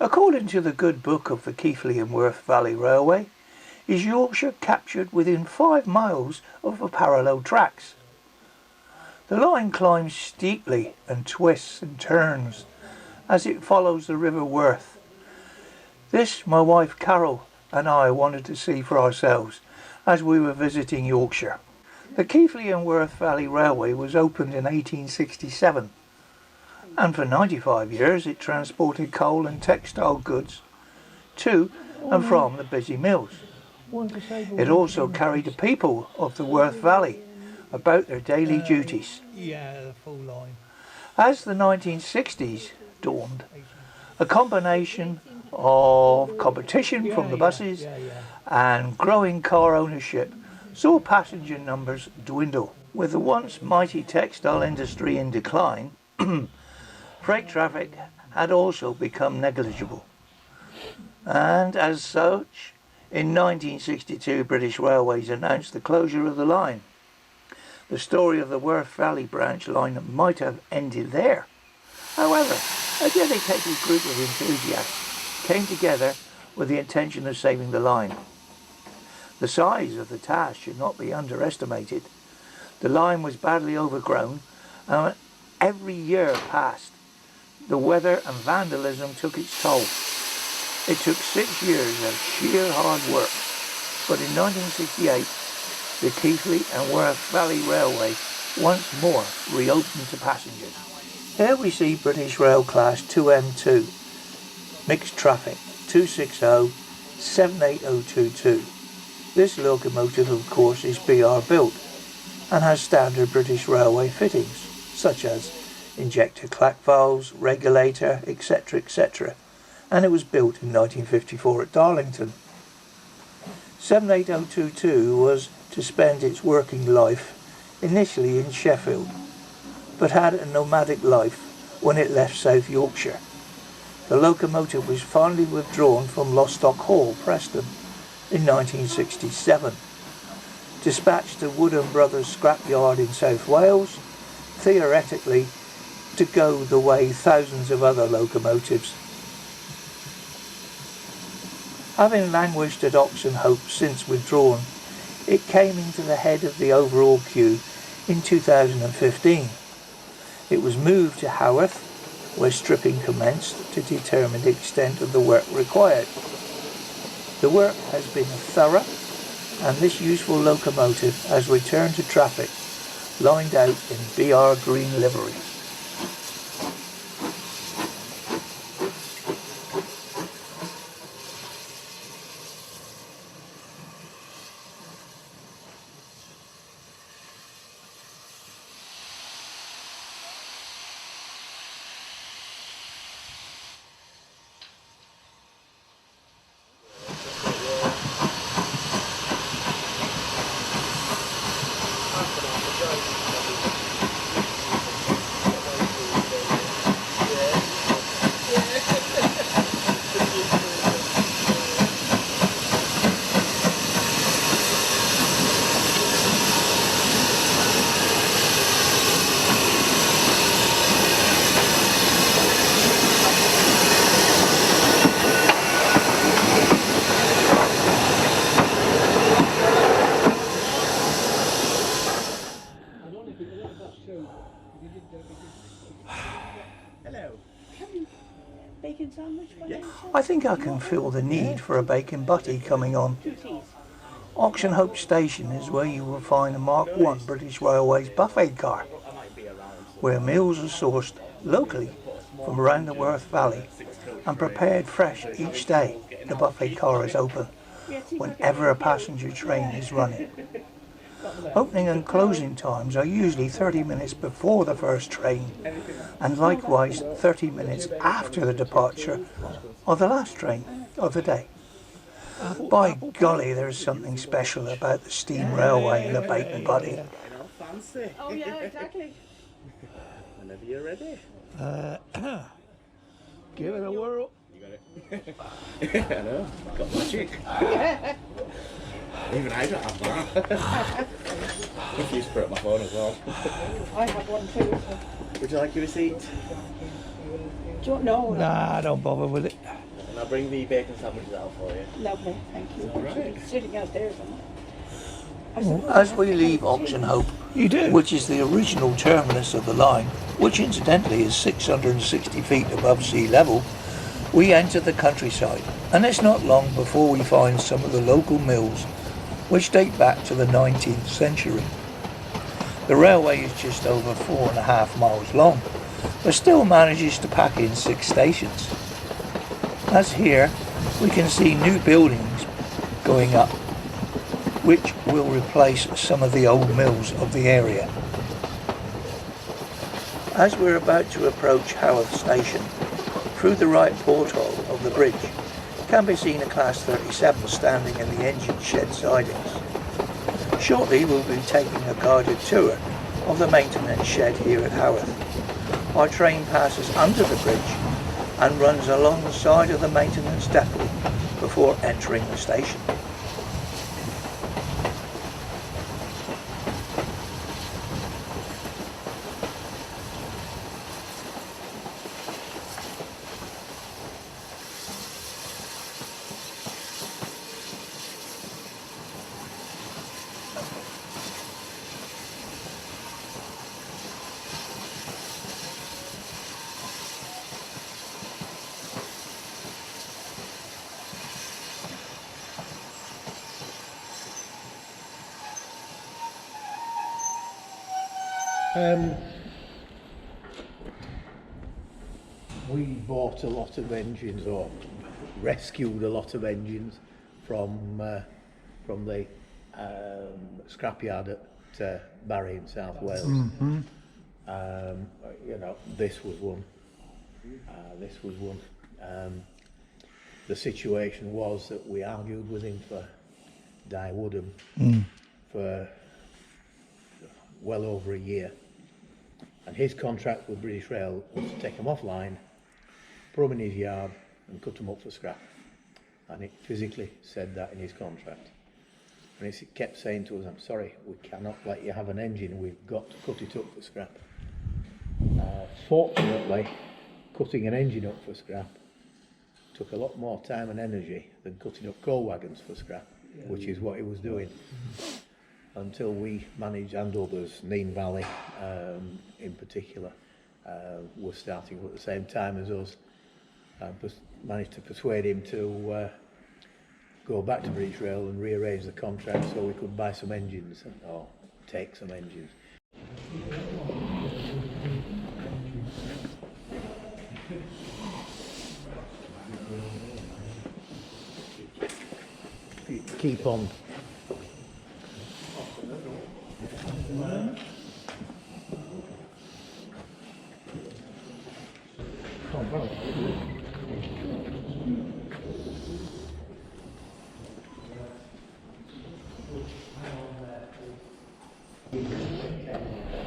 According to the good book of the Keighley and Worth Valley Railway, is Yorkshire captured within 5 miles of the parallel tracks. The line climbs steeply and twists and turns as it follows the River Worth. This my wife Carol and I wanted to see for ourselves as we were visiting Yorkshire. The Keighley and Worth Valley Railway was opened in 1867, and for 95 years it transported coal and textile goods to and from the busy mills. It also carried the people of the Worth Valley about their daily duties. The full line. As the 1960s dawned, a combination of competition from the buses and growing car ownership saw passenger numbers dwindle. With the once mighty textile industry in decline, freight traffic had also become negligible. And as such, in 1962 British Railways announced the closure of the line. The story of the Worth Valley branch line might have ended there. However, a dedicated group of enthusiasts came together with the intention of saving the line. The size of the task should not be underestimated. The line was badly overgrown, and every year passed, the weather and vandalism took its toll. It took 6 years of sheer hard work, but in 1968 the Keighley and Worth Valley Railway once more reopened to passengers. Here we see British Rail Class 2M2, mixed traffic 260 78022. This locomotive of course is BR built and has standard British Railway fittings such as injector clack valves, regulator, etc., and it was built in 1954 at Darlington. 78022 was to spend its working life initially in Sheffield, but had a nomadic life when it left South Yorkshire. The locomotive was finally withdrawn from Lostock Hall, Preston, in 1967, dispatched to Wood & Brothers scrapyard in South Wales, theoretically to go the way thousands of other locomotives. Having languished at Oxenhope since withdrawn, it came into the head of the overall queue in 2015. It was moved to Haworth, where stripping commenced to determine the extent of the work required. The work has been thorough, and this useful locomotive has returned to traffic, lined out in BR green livery. I think I can feel the need for a bacon butty coming on. Oxenhope Station is where you will find a Mark I British Railways buffet car, where meals are sourced locally from around the Worth Valley and prepared fresh each day. The buffet car is open whenever a passenger train is running. Opening and closing times are usually 30 minutes before the first train, and likewise 30 minutes after the departure of the last train of the day. By golly, there's something special about the steam railway and the bacon butty. Oh yeah, exactly. Whenever you're ready. Give it a whirl. You got it. I know, got magic. Even I don't have that. If you put up my phone as well. I have one too. So. Would you like your receipt? Do you want, no. Nah, don't bother with it. I'll bring the bacon sandwiches out for you. Lovely, thank you. She's sitting out there somewhere. As we leave Oxenhope, which is the original terminus of the line, which incidentally is 660 feet above sea level, we enter the countryside, and it's not long before we find some of the local mills, which date back to the 19th century. The railway is just over 4.5 miles long, but still manages to pack in 6 stations. As here, we can see new buildings going up, which will replace some of the old mills of the area. As we're about to approach Haworth Station, through the right porthole of the bridge can be seen a Class 37 standing in the engine shed sidings. Shortly we'll be taking a guided tour of the maintenance shed here at Haworth. Our train passes under the bridge and runs along the side of the maintenance depot before entering the station. We bought a lot of engines, or rescued a lot of engines from the scrapyard at Barry in South Wales. You know, this was one. The situation was that we argued with him for Di Woodham for well over a year, and his contract with British Rail was to take them offline, put them in his yard and cut them up for scrap, and it physically said that in his contract, and it kept saying to us, I'm sorry, we cannot let you have an engine, we've got to cut it up for scrap. Fortunately, cutting an engine up for scrap took a lot more time and energy than cutting up coal wagons for scrap, which is what he was doing. Until we managed, and others, Nene Valley in particular, was starting at the same time as us, managed to persuade him to go back to British Rail and rearrange the contract so we could buy some engines, or take some engines. Keep on.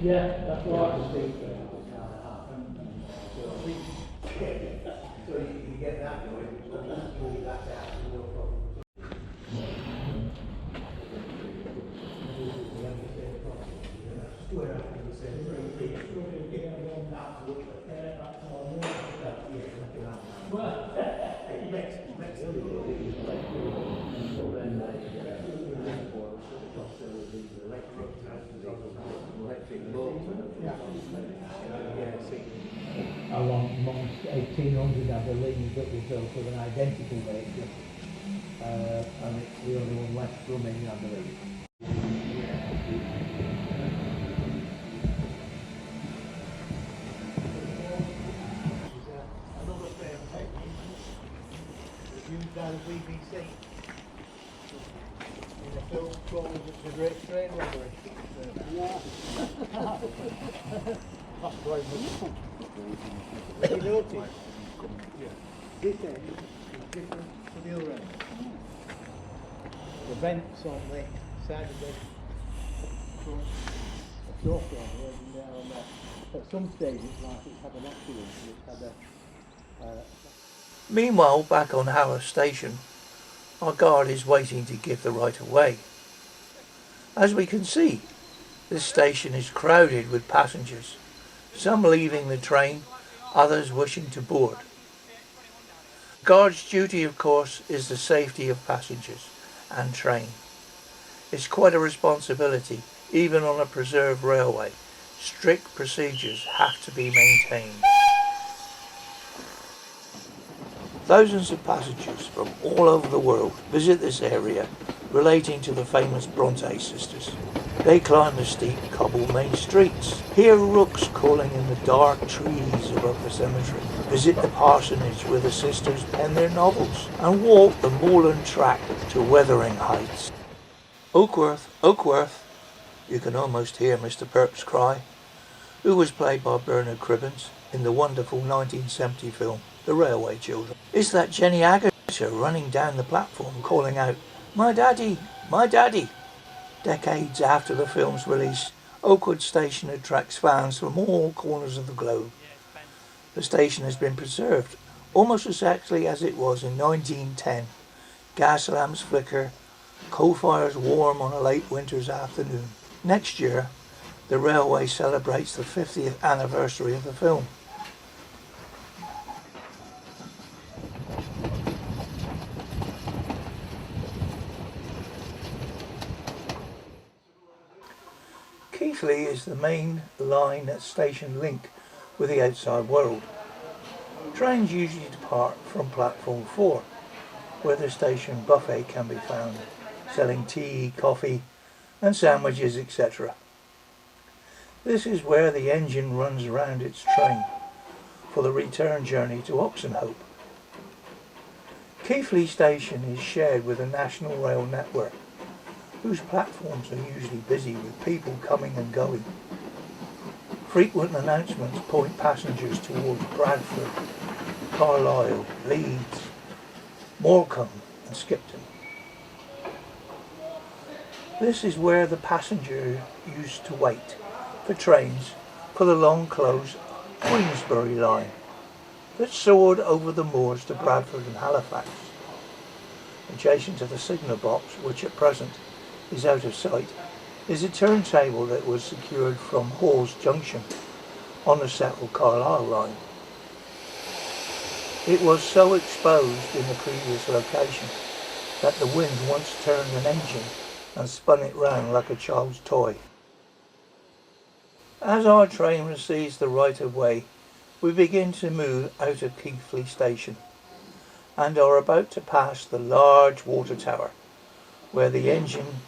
Yeah, that's right. So you can get that going, move that out, no problem. Amongst 1800, I believe, that was built of an identical vehicle, and it's the only one left running, I believe. Another frame used by the BBC in a film called The Great Train Robbery. Yeah. That's quite much. Have you noticed? This end is different to the other end. The vents on the side of the front are so strong, and there and there. At some stage it's like it's had an accident, and it's had a... Meanwhile, back on Haworth Station, our guard is waiting to give the right of way. As we can see, this station is crowded with passengers, some leaving the train, others wishing to board. Guard's duty, of course, is the safety of passengers and train. It's quite a responsibility, even on a preserved railway. Strict procedures have to be maintained. Thousands of passengers from all over the world visit this area relating to the famous Bronte sisters. They climb the steep cobbled main streets, hear rooks calling in the dark trees above the cemetery, visit the parsonage where the sisters pen their novels, and walk the moorland track to Wuthering Heights. Oakworth, Oakworth, you can almost hear Mr. Perks cry, who was played by Bernard Cribbins in the wonderful 1970 film The Railway Children. It's that Jenny Agutter running down the platform calling out, "My daddy, my daddy!" Decades after the film's release, Oakwood Station attracts fans from all corners of the globe. The station has been preserved almost exactly as it was in 1910. Gas lamps flicker, coal fires warm on a late winter's afternoon. Next year, the railway celebrates the 50th anniversary of the film. Keighley is the main line at station link with the outside world. Trains usually depart from platform 4, where the station buffet can be found, selling tea, coffee and sandwiches, etc. This is where the engine runs round its train for the return journey to Oxenhope. Keighley Station is shared with the National Rail Network, whose platforms are usually busy with people coming and going. Frequent announcements point passengers towards Bradford, Carlisle, Leeds, Morecambe and Skipton. This is where the passenger used to wait for trains for the long closed Queensbury line that soared over the moors to Bradford and Halifax. Adjacent to the signal box, which at present is out of sight, is a turntable that was secured from Hall's Junction on the settled Carlisle line. It was so exposed in the previous location that the wind once turned an engine and spun it round like a child's toy. As our train receives the right of way, we begin to move out of Keighley Station and are about to pass the large water tower, where the engine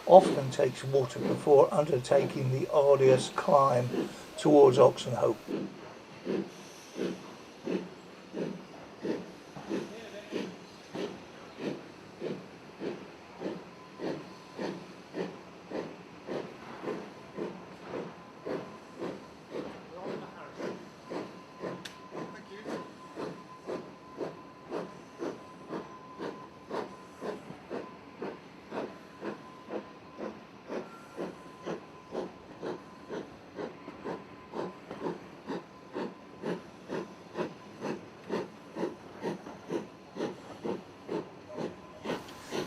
often takes water before undertaking the arduous climb towards Oxenhope.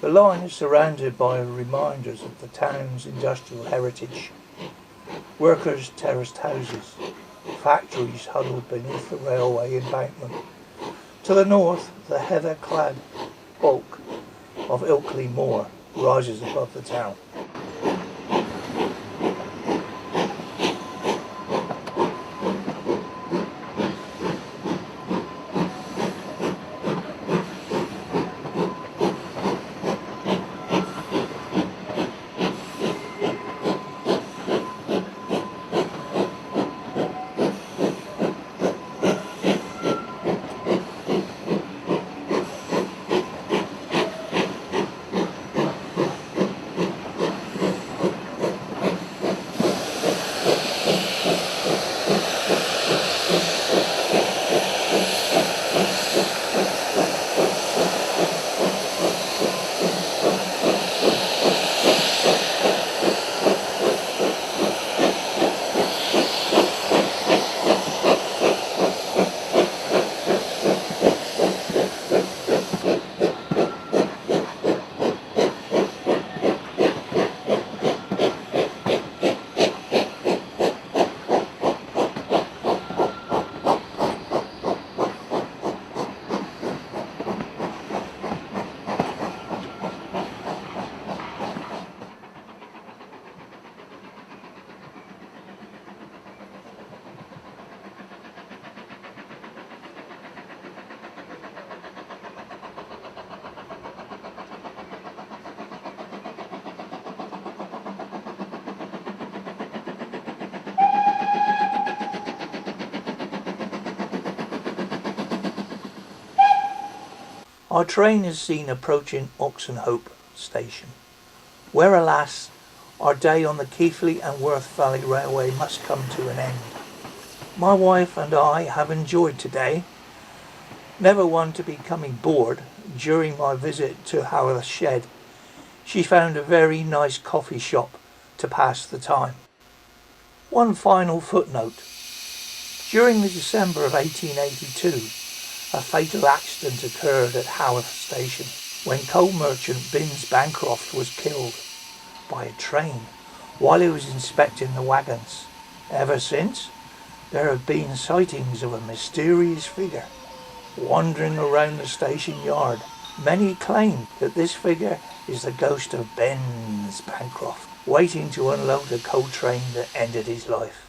The line is surrounded by reminders of the town's industrial heritage. Workers' terraced houses, factories huddled beneath the railway embankment. To the north, the heather-clad bulk of Ilkley Moor rises above the town. Our train is seen approaching Oxenhope station, where alas, our day on the Keighley and Worth Valley Railway must come to an end. My wife and I have enjoyed today, never one to be coming bored. During my visit to Haworth Shed, she found a very nice coffee shop to pass the time. One final footnote. During the December of 1882, a fatal accident occurred at Haworth Station when coal merchant Binns Bancroft was killed by a train while he was inspecting the wagons. Ever since, there have been sightings of a mysterious figure wandering around the station yard. Many claim that this figure is the ghost of Binns Bancroft, waiting to unload the coal train that ended his life.